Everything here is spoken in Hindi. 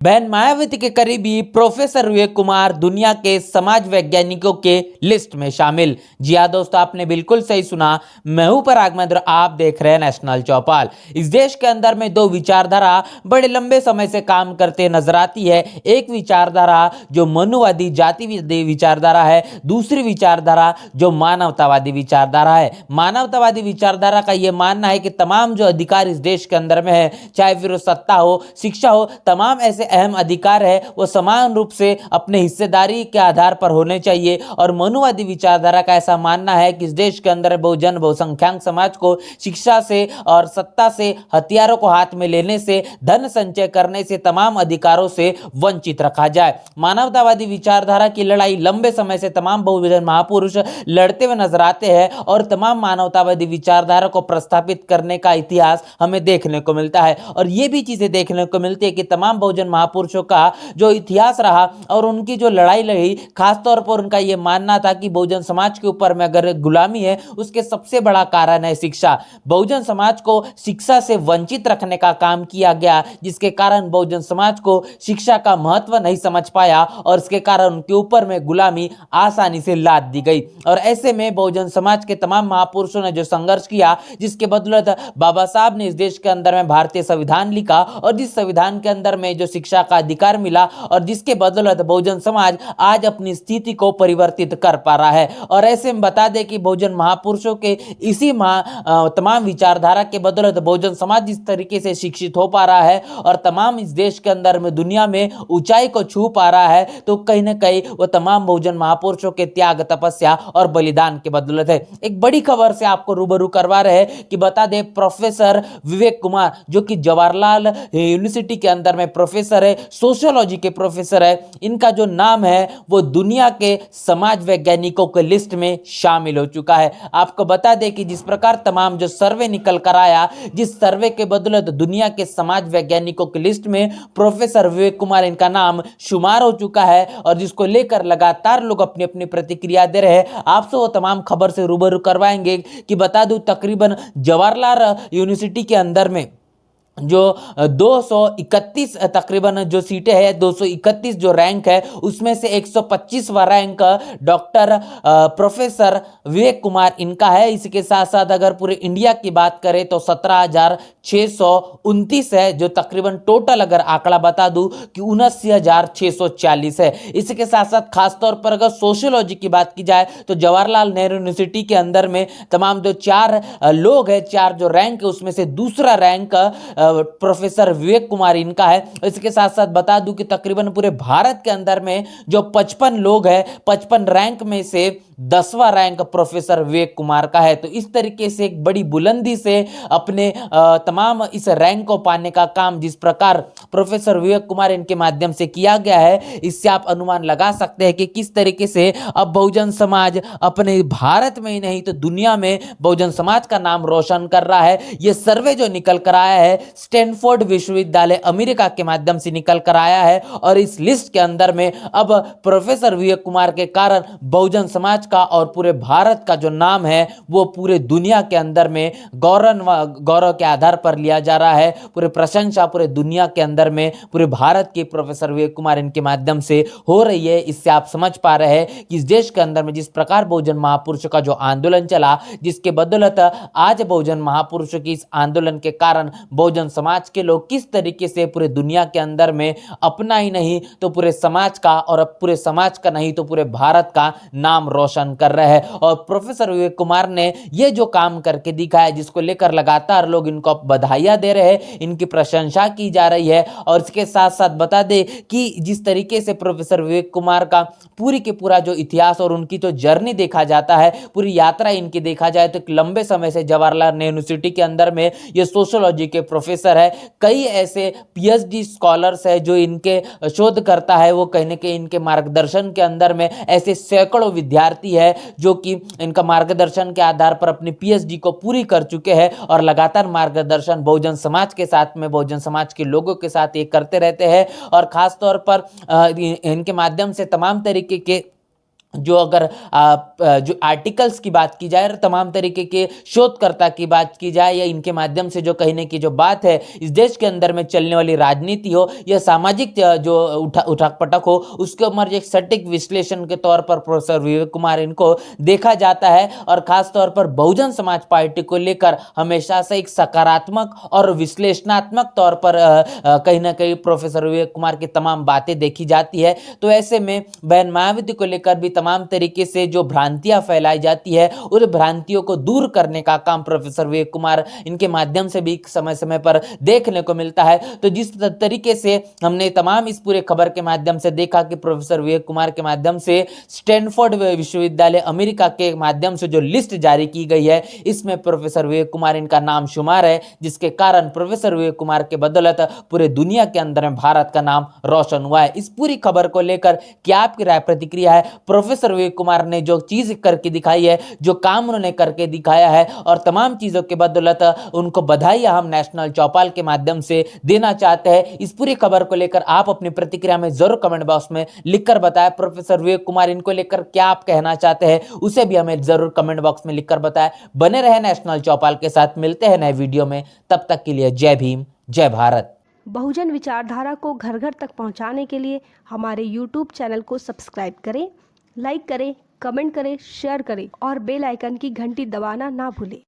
बहन मायावती के करीबी प्रोफेसर विवेक कुमार दुनिया के समाज वैज्ञानिकों के लिस्ट में शामिल। जी हाँ दोस्तों, आपने बिल्कुल सही सुना। मैं हूं पराग महेंद्र, आप देख रहे हैं नेशनल चौपाल। इस देश के अंदर में दो विचारधारा बड़े लंबे समय से काम करते नजर आती है। एक विचारधारा जो मनुवादी जातिवादी विचारधारा है, दूसरी विचारधारा जो मानवतावादी विचारधारा है। मानवतावादी विचारधारा का यह मानना है कि तमाम जो अधिकार इस देश के अंदर में है, चाहे फिर सत्ता हो, शिक्षा हो, तमाम ऐसे अहम अधिकार है वो समान रूप से अपने हिस्सेदारी के आधार पर होने चाहिए। और मनुवादी विचारधारा का ऐसा मानना है कि इस देश के अंदर बहुजन बहुसंख्यक समाज को शिक्षा से और सत्ता से, हथियारों को हाथ में लेने से, धन संचय करने से, तमाम अधिकारों से वंचित रखा जाए। मानवतावादी विचारधारा की लड़ाई लंबे समय से तमाम बहुजन महापुरुष लड़ते हुए नजर आते हैं और तमाम मानवतावादी विचारधारा को प्रस्थापित करने का इतिहास हमें देखने को मिलता है। और ये भी चीजें देखने को मिलती है कि तमाम बहुजन महापुरुषों का जो इतिहास रहा और उनकी जो लड़ाई लड़ी, खासतौर पर उनका यह मानना था कि बहुजन समाज के ऊपर में अगर गुलामी है, उसके सबसे बड़ा कारण है शिक्षा। बहुजन समाज को शिक्षा से वंचित रखने का काम किया गया, जिसके कारण बहुजन समाज को शिक्षा का महत्व नहीं समझ पाया और इसके कारण उनके ऊपर में गुलामी आसानी से लाद दी गई। और ऐसे में बहुजन समाज के तमाम महापुरुषों ने जो संघर्ष किया, जिसके बदौलत बाबा साहब ने इस देश के अंदर में भारतीय संविधान लिखा और जिस संविधान के अंदर में जो शिक्षा का अधिकार मिला और जिसके बदौलत बहुजन समाज आज अपनी स्थिति को परिवर्तित कर पा रहा है। और ऐसे में बता दें कि बहुजन महापुरुषों के इसी तमाम विचारधारा के बदौलत बहुजन समाज इस तरीके से शिक्षित हो पा रहा है और तमाम इस देश के अंदर में दुनिया में ऊंचाई को छू पा रहा है, तो कहीं ना कहीं वो तमाम बहुजन महापुरुषों के त्याग, तपस्या और बलिदान के बदौलत है। एक बड़ी खबर से आपको रूबरू करवा रहे हैं कि बता दें, प्रोफेसर विवेक कुमार जो कि जवाहरलाल यूनिवर्सिटी के अंदर में प्रोफेसर है, सोशियोलॉजी के प्रोफेसर है, इनका जो नाम है वो दुनिया के समाज वैज्ञानिकों के लिस्ट में शामिल हो चुका है। आपको बता दें कि जिस प्रकार तमाम जो सर्वे निकल कर आया, जिस सर्वे के बदौलत दुनिया के समाज वैज्ञानिकों की लिस्ट में प्रोफेसर विवेक कुमार इनका नाम शुमार हो चुका है और जिसको लेकर लगातार लोग अपनी अपनी प्रतिक्रिया दे रहे हैं। आपसे वो तमाम खबर से रूबरू करवाएंगे कि बता दूं, तकरीबन जवाहरलाल यूनिवर्सिटी के अंदर में जो 231 तकरीबन जो सीटें हैं, 231 जो रैंक है, उसमें से 125वां rank doctor professor Vivek Kumar इनका है। इसके साथ साथ अगर पूरे इंडिया की बात करें तो 17,629 है, जो तकरीबन टोटल अगर आंकड़ा बता दूं कि 79,640 है। इसके साथ साथ खासतौर पर अगर सोशियोलॉजी की बात की जाए तो जवाहरलाल नेहरू यूनिवर्सिटी के अंदर में तमाम जो 4 लोग हैं, 4 जो रैंक है, उसमें से दूसरा रैंक प्रोफेसर विवेक कुमार इनका है। इसके साथ साथ बता दूं कि तकरीबन पूरे भारत के अंदर में जो 55 लोग हैं, 55 रैंक में से 10वां रैंक प्रोफेसर विवेक कुमार का है। तो इस तरीके से एक बड़ी बुलंदी से अपने तमाम इस रैंक को पाने का काम जिस प्रकार प्रोफेसर विवेक कुमार इनके माध्यम से किया गया है, इससे आप अनुमान लगा सकते हैं कि किस तरीके से अब बहुजन समाज अपने भारत में ही नहीं तो दुनिया में बहुजन समाज का नाम रोशन कर रहा है। यह सर्वे जो निकल कर आया है, स्टैनफोर्ड विश्वविद्यालय अमेरिका के माध्यम से निकल कर आया है और इस लिस्ट के अंदर में अब प्रोफेसर विवेक कुमार के कारण बहुजन समाज का और पूरे भारत का जो नाम है वो पूरे दुनिया के अंदर में गौरव के आधार पर लिया जा रहा है। पूरे प्रशंसा पूरे दुनिया के अंदर में पूरे भारत के प्रोफेसर विवेक कुमार इनके माध्यम से हो रही है। इससे आप समझ पा रहे हैं कि इस देश के अंदर में जिस प्रकार बहुजन महापुरुषों का जो आंदोलन चला, जिसके बदौलत आज बहुजन महापुरुषों की इस आंदोलन के कारण बहुजन समाज के लोग किस तरीके से पूरे दुनिया के अंदर में अपना ही नहीं तो पूरे समाज का और पूरे समाज का नहीं तो पूरे भारत का नाम रोशन कर रहे हैं। और प्रोफेसर विवेक कुमार ने ये जो काम करके दिखाया, जिसको लेकर लगातार लोग इनको बधाइयां दे रहे हैं, इनकी प्रशंसा की जा रही है। और इसके साथ साथ बता दें कि जिस तरीके से प्रोफेसर विवेक कुमार का पूरी के पूरा जो इतिहास और उनकी जो जर्नी देखा जाता है, पूरी यात्रा इनकी देखा जाए तो लंबे समय से जवाहरलाल नेहरू यूनिवर्सिटी के अंदर में ये सोशियोलॉजी के प्रोफेसर है। कई ऐसे पीएचडी स्कॉलर्स है जो इनके शोध करता है, वो कहीं ना कहीं इनके मार्गदर्शन के अंदर में ऐसे सैकड़ों विद्यार्थी है जो कि इनका मार्गदर्शन के आधार पर अपनी पीएचडी को पूरी कर चुके हैं और लगातार मार्गदर्शन बहुजन समाज के साथ में बहुजन समाज के लोगों के साथ ये करते रहते हैं। और खास तौर पर इनके माध्यम से तमाम तरीके के जो अगर जो आर्टिकल्स की बात की जाए और तमाम तरीके के शोधकर्ता की बात की जाए या इनके माध्यम से जो कहने की जो बात है, इस देश के अंदर में चलने वाली राजनीति हो या सामाजिक जो उठाक पटक हो, उसके ऊपर एक सटीक विश्लेषण के तौर पर प्रोफेसर विवेक कुमार इनको देखा जाता है। और खास तौर पर बहुजन समाज पार्टी को लेकर हमेशा से एक सकारात्मक और विश्लेषणात्मक तौर पर कहीं ना कहीं प्रोफेसर विवेक कुमार की तमाम बातें देखी जाती है। तो ऐसे में बहन मायावती को लेकर भी तमाम तरीके से जो भ्रांतियां फैलाई जाती है, उन भ्रांतियों को दूर करने का काम प्रोफेसर विवेक कुमार इनके माध्यम से भी समय समय पर देखने को मिलता है। तो जिस तरीके से हमने तमाम इस पूरे खबर के माध्यम से देखा कि प्रोफेसर विवेक कुमार के माध्यम से स्टैनफोर्ड विश्वविद्यालय अमेरिका के माध्यम से जो लिस्ट जारी की गई है, इसमें प्रोफेसर विवेक कुमार इनका नाम शुमार है, जिसके कारण प्रोफेसर विवेक कुमार के बदौलत पूरे दुनिया के अंदर में भारत का नाम रोशन हुआ है। इस पूरी खबर को लेकर क्या आपकी राय प्रतिक्रिया है? प्रोफेसर विवेक कुमार ने जो चीज करके दिखाई है, जो काम उन्होंने करके दिखाया है, और तमाम चीजों के बदौलत उनको बधाई हम नेशनल चौपाल के माध्यम से देना चाहते हैं। इस पूरी खबर को लेकर आप अपनी प्रतिक्रिया में जरूर कमेंट बॉक्स में लिखकर बताएं। प्रोफेसर विवेक कुमार इनको लेकर क्या आप कहना चाहते हैं, उसे भी हमें जरूर कमेंट बॉक्स में लिखकर बताएं। बने रहे नेशनल चौपाल के साथ, मिलते हैं नए वीडियो में, तब तक के लिए जय भीम, जय भारत। बहुजन विचारधारा को घर घर तक पहुंचाने के लिए हमारे YouTube चैनल को सब्सक्राइब करें, लाइक करें, कमेंट करें, शेयर करें और बेल आइकन की घंटी दबाना ना भूलें।